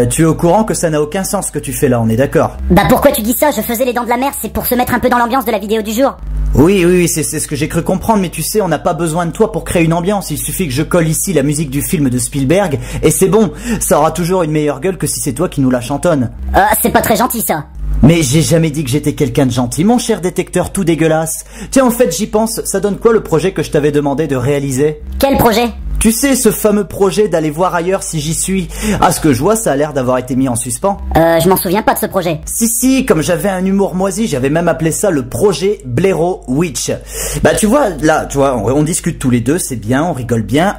Tu es au courant que ça n'a aucun sens ce que tu fais là, on est d'accord? Bah pourquoi tu dis ça? Je faisais les dents de la mer, c'est pour se mettre un peu dans l'ambiance de la vidéo du jour. Oui, c'est ce que j'ai cru comprendre, mais tu sais, on n'a pas besoin de toi pour créer une ambiance, il suffit que je colle ici la musique du film de Spielberg, et c'est bon, ça aura toujours une meilleure gueule que si c'est toi qui nous la chantonne. C'est pas très gentil ça. Mais j'ai jamais dit que j'étais quelqu'un de gentil, mon cher détecteur tout dégueulasse. Tiens, en fait, j'y pense, ça donne quoi le projet que je t'avais demandé de réaliser? Quel projet? Tu sais, ce fameux projet d'aller voir ailleurs si j'y suis. À ce que je vois, ça a l'air d'avoir été mis en suspens. Je m'en souviens pas de ce projet. Si, comme j'avais un humour moisi, j'avais même appelé ça le projet Blairo Witch. Bah tu vois, là, tu vois, on discute tous les deux, c'est bien, on rigole bien,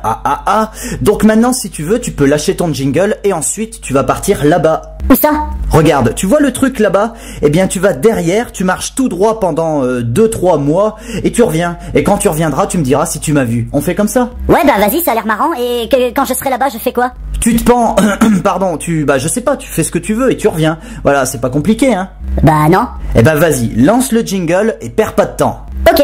Donc maintenant, si tu veux, tu peux lâcher ton jingle et ensuite, tu vas partir là-bas. Où ça? Regarde, tu vois le truc là-bas? Eh bien, tu vas derrière, tu marches tout droit pendant 2-3 mois et tu reviens. Et quand tu reviendras, tu me diras si tu m'as vu. On fait comme ça? Ouais, bah vas-y, ça a l'air marrant. Et quand je serai là-bas, je fais quoi? Tu te pends, pardon, je sais pas, tu fais ce que tu veux et tu reviens. Voilà, c'est pas compliqué, hein? Bah non. Eh ben vas-y, lance le jingle et perds pas de temps. Ok.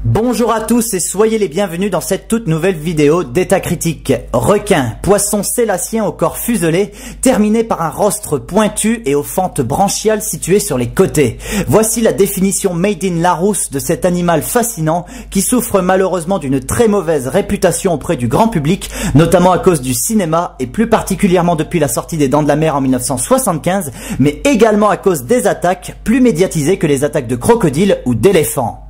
Bonjour à tous et soyez les bienvenus dans cette toute nouvelle vidéo d'État critique. Requin, poisson sélassien au corps fuselé, terminé par un rostre pointu et aux fentes branchiales situées sur les côtés. Voici la définition made in Larousse de cet animal fascinant qui souffre malheureusement d'une très mauvaise réputation auprès du grand public, notamment à cause du cinéma et plus particulièrement depuis la sortie des Dents de la Mer en 1975, mais également à cause des attaques plus médiatisées que les attaques de crocodiles ou d'éléphants.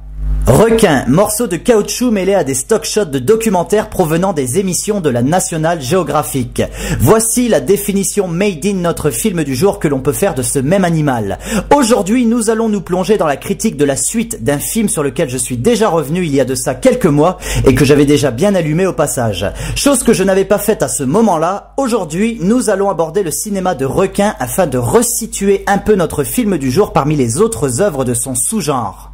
Requin, morceau de caoutchouc mêlé à des stock shots de documentaires provenant des émissions de la National Geographic. Voici la définition made in notre film du jour que l'on peut faire de ce même animal. Aujourd'hui, nous allons nous plonger dans la critique de la suite d'un film sur lequel je suis déjà revenu il y a de ça quelques mois et que j'avais déjà bien allumé au passage. Chose que je n'avais pas faite à ce moment-là. Aujourd'hui, nous allons aborder le cinéma de Requin afin de resituer un peu notre film du jour parmi les autres œuvres de son sous-genre.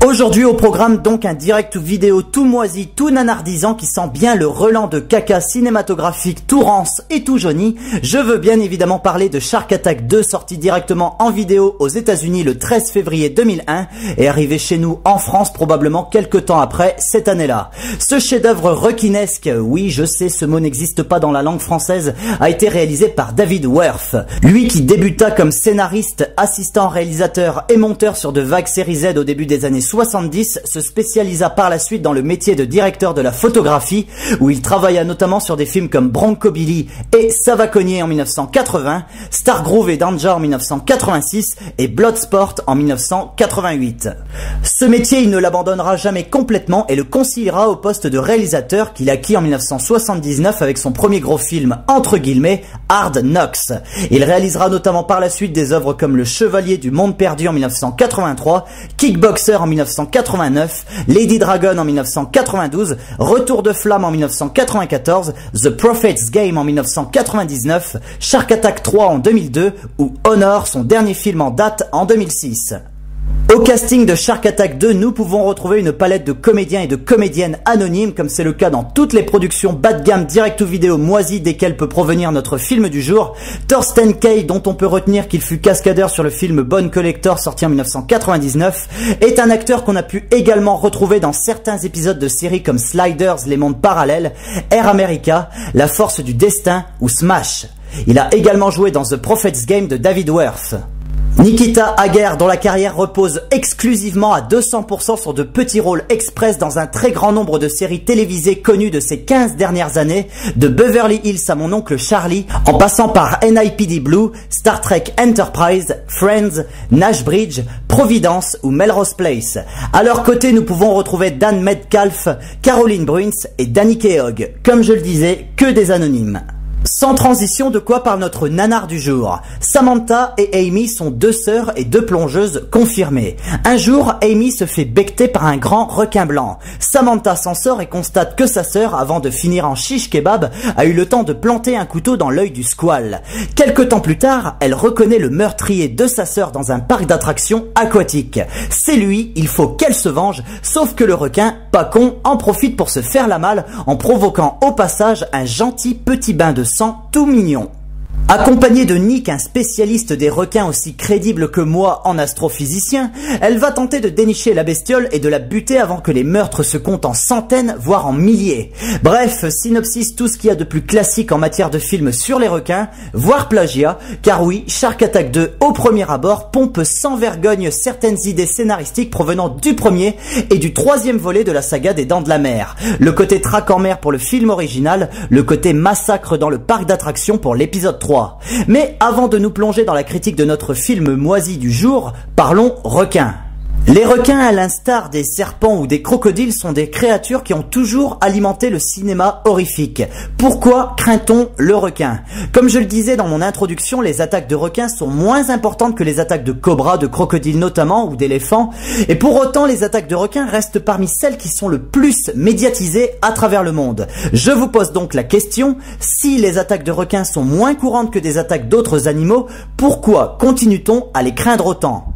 Aujourd'hui au programme donc un direct vidéo tout moisi, tout nanardisant qui sent bien le relent de caca cinématographique tout rance et tout jauni. Je veux bien évidemment parler de Shark Attack 2 sorti directement en vidéo aux États-Unis le 13 février 2001 et arrivé chez nous en France probablement quelques temps après cette année-là. Ce chef-d'œuvre requinesque, oui je sais ce mot n'existe pas dans la langue française, a été réalisé par David Worth. Lui qui débuta comme scénariste, assistant réalisateur et monteur sur de vagues séries Z au début des années 70, se spécialisa par la suite dans le métier de directeur de la photographie, où il travailla notamment sur des films comme Bronco Billy et Ça va cogner en 1980, Stargroove et Danger en 1986 et Bloodsport en 1988. Ce métier, il ne l'abandonnera jamais complètement et le conciliera au poste de réalisateur qu'il acquit en 1979 avec son premier gros film, entre guillemets, Hard Knocks. Il réalisera notamment par la suite des œuvres comme Le Chevalier du Monde Perdu en 1983, Kickboxer en 1989, Lady Dragon en 1992, Retour de Flamme en 1994, The Prophet's Game en 1999, Shark Attack 3 en 2002 ou Honor, son dernier film en date, en 2006. Au casting de Shark Attack 2, nous pouvons retrouver une palette de comédiens et de comédiennes anonymes, comme c'est le cas dans toutes les productions bas de gamme direct-to-vidéo moisies desquelles peut provenir notre film du jour. Thorsten Kaye, dont on peut retenir qu'il fut cascadeur sur le film Bone Collector sorti en 1999, est un acteur qu'on a pu également retrouver dans certains épisodes de séries comme Sliders, Les Mondes Parallèles, Air America, La Force du Destin ou Smash. Il a également joué dans The Prophet's Game de David Worth. Nikita Hager, dont la carrière repose exclusivement à 200% sur de petits rôles express dans un très grand nombre de séries télévisées connues de ces 15 dernières années, de Beverly Hills à Mon Oncle Charlie, en passant par NIPD Blue, Star Trek Enterprise, Friends, Nash Bridge, Providence ou Melrose Place. À leur côté, nous pouvons retrouver Dan Metcalf, Caroline Bruins et Danny Keogh. Comme je le disais, que des anonymes. Sans transition, de quoi parle notre nanar du jour. Samantha et Amy sont deux sœurs et deux plongeuses confirmées. Un jour, Amy se fait becqueter par un grand requin blanc. Samantha s'en sort et constate que sa sœur, avant de finir en shish kebab, a eu le temps de planter un couteau dans l'œil du squale. Quelque temps plus tard, elle reconnaît le meurtrier de sa sœur dans un parc d'attractions aquatique. C'est lui, il faut qu'elle se venge, sauf que le requin, pas con, en profite pour se faire la malle en provoquant au passage un gentil petit bain de sang tout mignon. Accompagnée de Nick, un spécialiste des requins aussi crédible que moi en astrophysicien, elle va tenter de dénicher la bestiole et de la buter avant que les meurtres se comptent en centaines, voire en milliers. Bref, synopsis, tout ce qu'il y a de plus classique en matière de films sur les requins, voire plagiat, car oui, Shark Attack 2 au premier abord pompe sans vergogne certaines idées scénaristiques provenant du premier et du troisième volet de la saga des Dents de la Mer. Le côté traque en mer pour le film original, le côté massacre dans le parc d'attractions pour l'épisode 3. Mais avant de nous plonger dans la critique de notre film moisi du jour, parlons requins. Les requins, à l'instar des serpents ou des crocodiles, sont des créatures qui ont toujours alimenté le cinéma horrifique. Pourquoi craint-on le requin? Comme je le disais dans mon introduction, les attaques de requins sont moins importantes que les attaques de cobras, de crocodiles notamment, ou d'éléphants, et pour autant les attaques de requins restent parmi celles qui sont le plus médiatisées à travers le monde. Je vous pose donc la question, si les attaques de requins sont moins courantes que des attaques d'autres animaux, pourquoi continue-t-on à les craindre autant?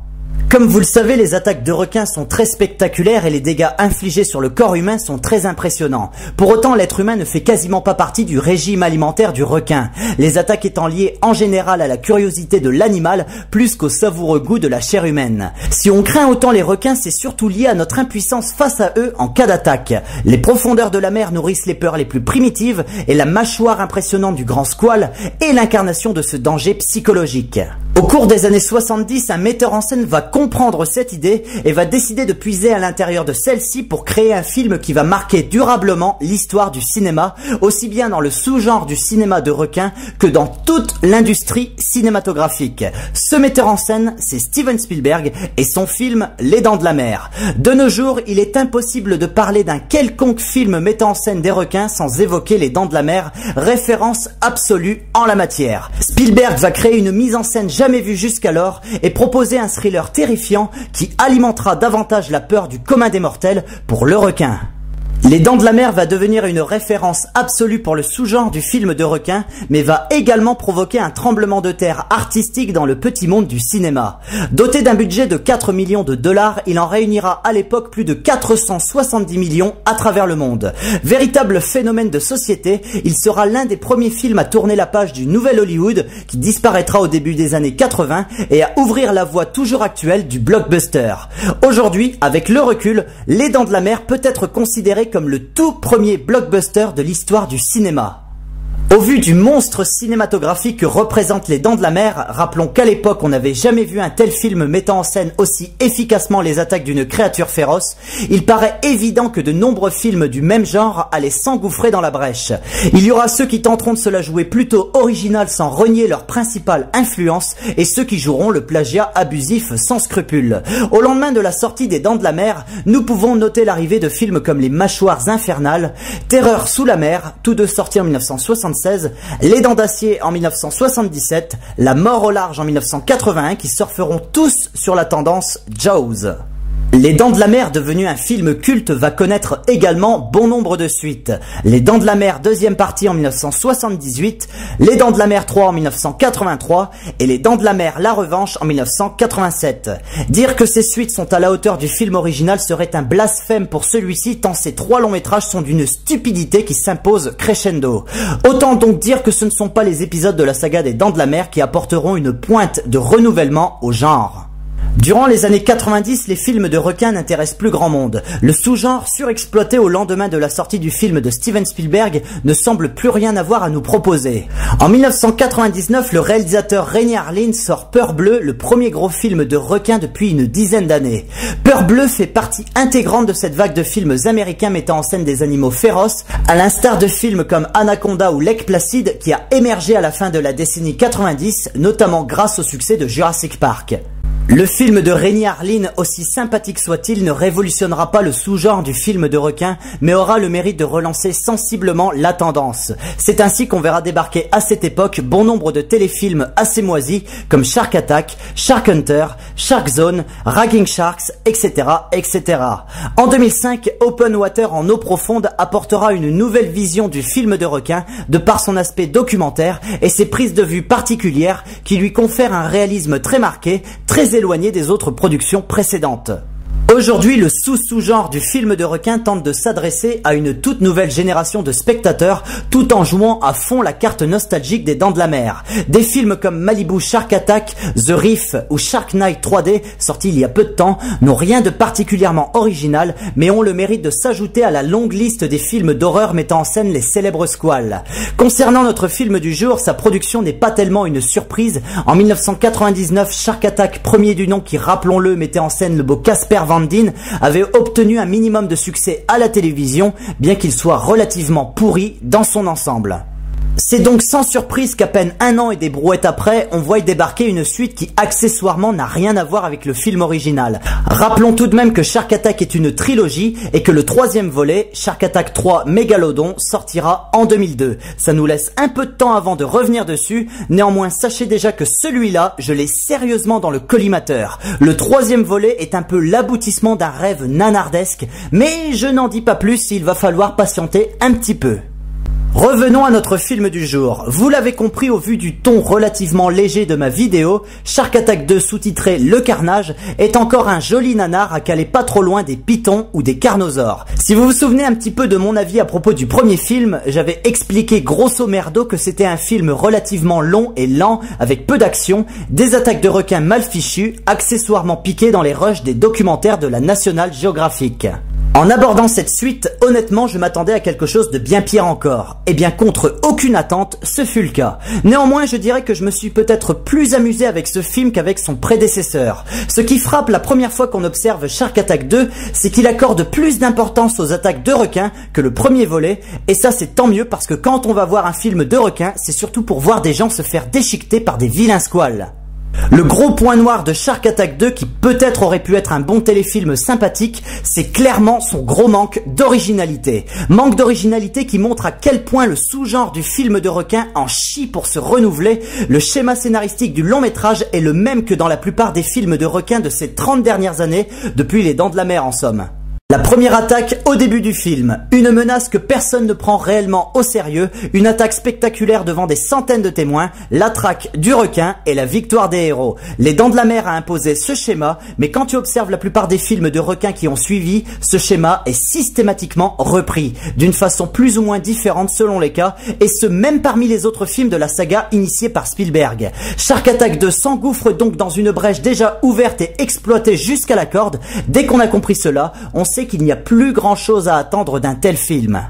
Comme vous le savez, les attaques de requins sont très spectaculaires et les dégâts infligés sur le corps humain sont très impressionnants. Pour autant, l'être humain ne fait quasiment pas partie du régime alimentaire du requin, les attaques étant liées en général à la curiosité de l'animal plus qu'au savoureux goût de la chair humaine. Si on craint autant les requins, c'est surtout lié à notre impuissance face à eux en cas d'attaque. Les profondeurs de la mer nourrissent les peurs les plus primitives et la mâchoire impressionnante du grand squale est l'incarnation de ce danger psychologique. Au cours des années 70, un metteur en scène va comprendre cette idée et va décider de puiser à l'intérieur de celle-ci pour créer un film qui va marquer durablement l'histoire du cinéma, aussi bien dans le sous-genre du cinéma de requin que dans toute l'industrie cinématographique. Ce metteur en scène, c'est Steven Spielberg et son film Les Dents de la Mer. De nos jours, il est impossible de parler d'un quelconque film mettant en scène des requins sans évoquer Les Dents de la Mer, référence absolue en la matière. Spielberg va créer une mise en scène jamais vu jusqu'alors et proposer un thriller terrifiant qui alimentera davantage la peur du commun des mortels pour le requin. Les Dents de la Mer va devenir une référence absolue pour le sous-genre du film de requin, mais va également provoquer un tremblement de terre artistique dans le petit monde du cinéma. Doté d'un budget de 4 millions de dollars, il en réunira à l'époque plus de 470 millions à travers le monde. Véritable phénomène de société, il sera l'un des premiers films à tourner la page du nouvel Hollywood qui disparaîtra au début des années 80 et à ouvrir la voie toujours actuelle du blockbuster. Aujourd'hui, avec le recul, Les Dents de la Mer peut être considéré comme le tout premier blockbuster de l'histoire du cinéma. Au vu du monstre cinématographique que représentent les Dents de la Mer, rappelons qu'à l'époque on n'avait jamais vu un tel film mettant en scène aussi efficacement les attaques d'une créature féroce, il paraît évident que de nombreux films du même genre allaient s'engouffrer dans la brèche. Il y aura ceux qui tenteront de se la jouer plutôt originale sans renier leur principale influence et ceux qui joueront le plagiat abusif sans scrupule. Au lendemain de la sortie des Dents de la Mer, nous pouvons noter l'arrivée de films comme Les Mâchoires Infernales, Terreur sous la mer, tous deux sortis en 1976, Les Dents d'Acier en 1977, La Mort au large en 1981 qui surferont tous sur la tendance Jaws. Les Dents de la Mer, devenu un film culte, va connaître également bon nombre de suites. Les Dents de la Mer, deuxième partie en 1978, Les Dents de la Mer 3 en 1983 et Les Dents de la Mer, la revanche en 1987. Dire que ces suites sont à la hauteur du film original serait un blasphème pour celui-ci tant ces trois longs métrages sont d'une stupidité qui s'impose crescendo. Autant donc dire que ce ne sont pas les épisodes de la saga des Dents de la Mer qui apporteront une pointe de renouvellement au genre. Durant les années 90, les films de requins n'intéressent plus grand monde. Le sous-genre surexploité au lendemain de la sortie du film de Steven Spielberg ne semble plus rien avoir à nous proposer. En 1999, le réalisateur Renny Harlin sort Peur Bleue, le premier gros film de requins depuis une dizaine d'années. Peur Bleue fait partie intégrante de cette vague de films américains mettant en scène des animaux féroces, à l'instar de films comme Anaconda ou Lake Placid qui a émergé à la fin de la décennie 90, notamment grâce au succès de Jurassic Park. Le film de Renny Harlin, aussi sympathique soit-il, ne révolutionnera pas le sous-genre du film de requin, mais aura le mérite de relancer sensiblement la tendance. C'est ainsi qu'on verra débarquer à cette époque bon nombre de téléfilms assez moisis, comme Shark Attack, Shark Hunter, Shark Zone, Ragging Sharks, etc., etc. En 2005, Open Water en eau profonde apportera une nouvelle vision du film de requin, de par son aspect documentaire et ses prises de vue particulières qui lui confèrent un réalisme très marqué, très éloigné des autres productions précédentes. Aujourd'hui, le sous-genre du film de requin tente de s'adresser à une toute nouvelle génération de spectateurs tout en jouant à fond la carte nostalgique des Dents de la Mer. Des films comme Malibu Shark Attack, The Reef ou Shark Night 3D, sortis il y a peu de temps, n'ont rien de particulièrement original, mais ont le mérite de s'ajouter à la longue liste des films d'horreur mettant en scène les célèbres squales. Concernant notre film du jour, sa production n'est pas tellement une surprise. En 1999, Shark Attack, premier du nom qui, rappelons-le, mettait en scène le beau Casper Van Dien, avait obtenu un minimum de succès à la télévision, bien qu'il soit relativement pourri dans son ensemble. C'est donc sans surprise qu'à peine un an et des brouettes après, on voit débarquer une suite qui accessoirement n'a rien à voir avec le film original. Rappelons tout de même que Shark Attack est une trilogie et que le troisième volet, Shark Attack 3 Megalodon, sortira en 2002. Ça nous laisse un peu de temps avant de revenir dessus, néanmoins sachez déjà que celui-là, je l'ai sérieusement dans le collimateur. Le troisième volet est un peu l'aboutissement d'un rêve nanardesque, mais je n'en dis pas plus, il va falloir patienter un petit peu. Revenons à notre film du jour. Vous l'avez compris au vu du ton relativement léger de ma vidéo, Shark Attack 2 sous-titré Le Carnage est encore un joli nanar à caler pas trop loin des pitons ou des carnosaures. Si vous vous souvenez un petit peu de mon avis à propos du premier film, j'avais expliqué grosso merdo que c'était un film relativement long et lent avec peu d'action, des attaques de requins mal fichues, accessoirement piquées dans les rushs des documentaires de la National Geographic. En abordant cette suite, honnêtement, je m'attendais à quelque chose de bien pire encore. Et bien, contre aucune attente, ce fut le cas. Néanmoins, je dirais que je me suis peut-être plus amusé avec ce film qu'avec son prédécesseur. Ce qui frappe la première fois qu'on observe Shark Attack 2, c'est qu'il accorde plus d'importance aux attaques de requins que le premier volet. Et ça, c'est tant mieux parce que quand on va voir un film de requins, c'est surtout pour voir des gens se faire déchiqueter par des vilains squales. Le gros point noir de Shark Attack 2, qui peut-être aurait pu être un bon téléfilm sympathique, c'est clairement son gros manque d'originalité. Manque d'originalité qui montre à quel point le sous-genre du film de requin en chie pour se renouveler. Le schéma scénaristique du long métrage est le même que dans la plupart des films de requins de ces 30 dernières années, depuis Les Dents de la Mer en somme. La première attaque au début du film, une menace que personne ne prend réellement au sérieux, une attaque spectaculaire devant des centaines de témoins, la traque du requin et la victoire des héros. Les Dents de la Mer a imposé ce schéma, mais quand tu observes la plupart des films de requins qui ont suivi, ce schéma est systématiquement repris, d'une façon plus ou moins différente selon les cas, et ce même parmi les autres films de la saga initiée par Spielberg. Shark Attack 2 s'engouffre donc dans une brèche déjà ouverte et exploitée jusqu'à la corde. Dès qu'on a compris cela, on sait qu'il n'y a plus grand chose à attendre d'un tel film.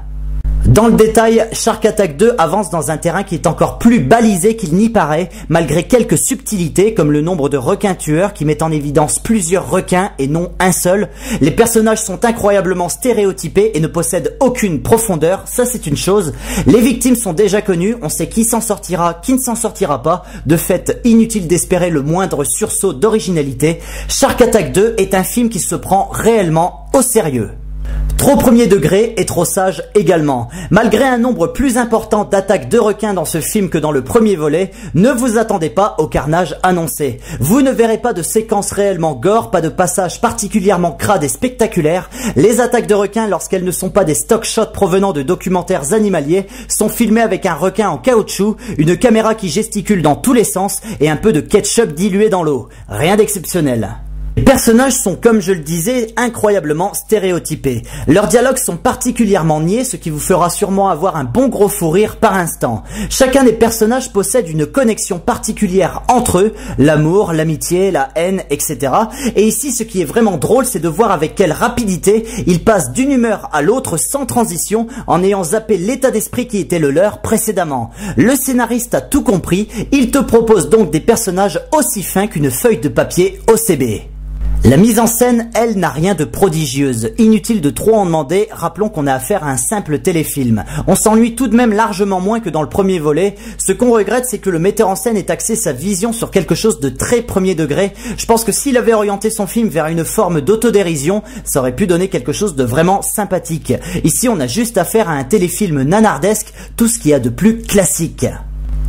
Dans le détail, Shark Attack 2 avance dans un terrain qui est encore plus balisé qu'il n'y paraît, malgré quelques subtilités comme le nombre de requins tueurs qui mettent en évidence plusieurs requins et non un seul. Les personnages sont incroyablement stéréotypés et ne possèdent aucune profondeur, ça c'est une chose. Les victimes sont déjà connues, on sait qui s'en sortira, qui ne s'en sortira pas. De fait, inutile d'espérer le moindre sursaut d'originalité. Shark Attack 2 est un film qui se prend réellement au sérieux. Trop premier degré et trop sage également. Malgré un nombre plus important d'attaques de requins dans ce film que dans le premier volet, ne vous attendez pas au carnage annoncé. Vous ne verrez pas de séquences réellement gore, pas de passages particulièrement crades et spectaculaires. Les attaques de requins, lorsqu'elles ne sont pas des stock shots provenant de documentaires animaliers, sont filmées avec un requin en caoutchouc, une caméra qui gesticule dans tous les sens et un peu de ketchup dilué dans l'eau. Rien d'exceptionnel. Les personnages sont, comme je le disais, incroyablement stéréotypés. Leurs dialogues sont particulièrement niais, ce qui vous fera sûrement avoir un bon gros fou rire par instant. Chacun des personnages possède une connexion particulière entre eux, l'amour, l'amitié, la haine, etc. Et ici, ce qui est vraiment drôle, c'est de voir avec quelle rapidité ils passent d'une humeur à l'autre sans transition, en ayant zappé l'état d'esprit qui était le leur précédemment. Le scénariste a tout compris, il te propose donc des personnages aussi fins qu'une feuille de papier OCB. La mise en scène, elle, n'a rien de prodigieuse. Inutile de trop en demander, rappelons qu'on a affaire à un simple téléfilm. On s'ennuie tout de même largement moins que dans le premier volet. Ce qu'on regrette, c'est que le metteur en scène ait axé sa vision sur quelque chose de très premier degré. Je pense que s'il avait orienté son film vers une forme d'autodérision, ça aurait pu donner quelque chose de vraiment sympathique. Ici, on a juste affaire à un téléfilm nanardesque, tout ce qu'il y a de plus classique.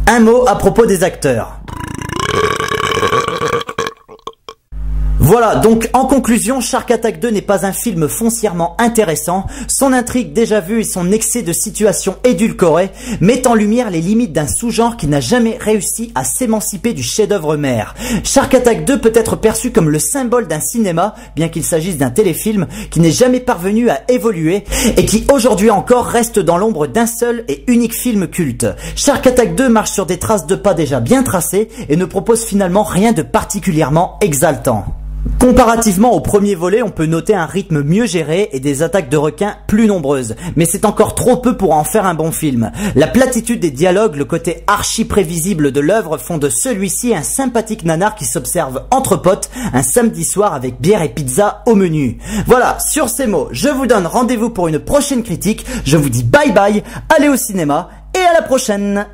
Un mot à propos des acteurs. Voilà, donc en conclusion, Shark Attack 2 n'est pas un film foncièrement intéressant. Son intrigue déjà vue et son excès de situations édulcorées mettent en lumière les limites d'un sous-genre qui n'a jamais réussi à s'émanciper du chef-d'œuvre mère. Shark Attack 2 peut être perçu comme le symbole d'un cinéma, bien qu'il s'agisse d'un téléfilm, qui n'est jamais parvenu à évoluer et qui aujourd'hui encore reste dans l'ombre d'un seul et unique film culte. Shark Attack 2 marche sur des traces de pas déjà bien tracées et ne propose finalement rien de particulièrement exaltant. Comparativement au premier volet, on peut noter un rythme mieux géré et des attaques de requins plus nombreuses, mais c'est encore trop peu pour en faire un bon film. La platitude des dialogues, le côté archi prévisible de l'œuvre font de celui-ci un sympathique nanar qui s'observe entre potes un samedi soir avec bière et pizza au menu. Voilà, sur ces mots, je vous donne rendez-vous pour une prochaine critique, je vous dis bye bye, allez au cinéma et à la prochaine.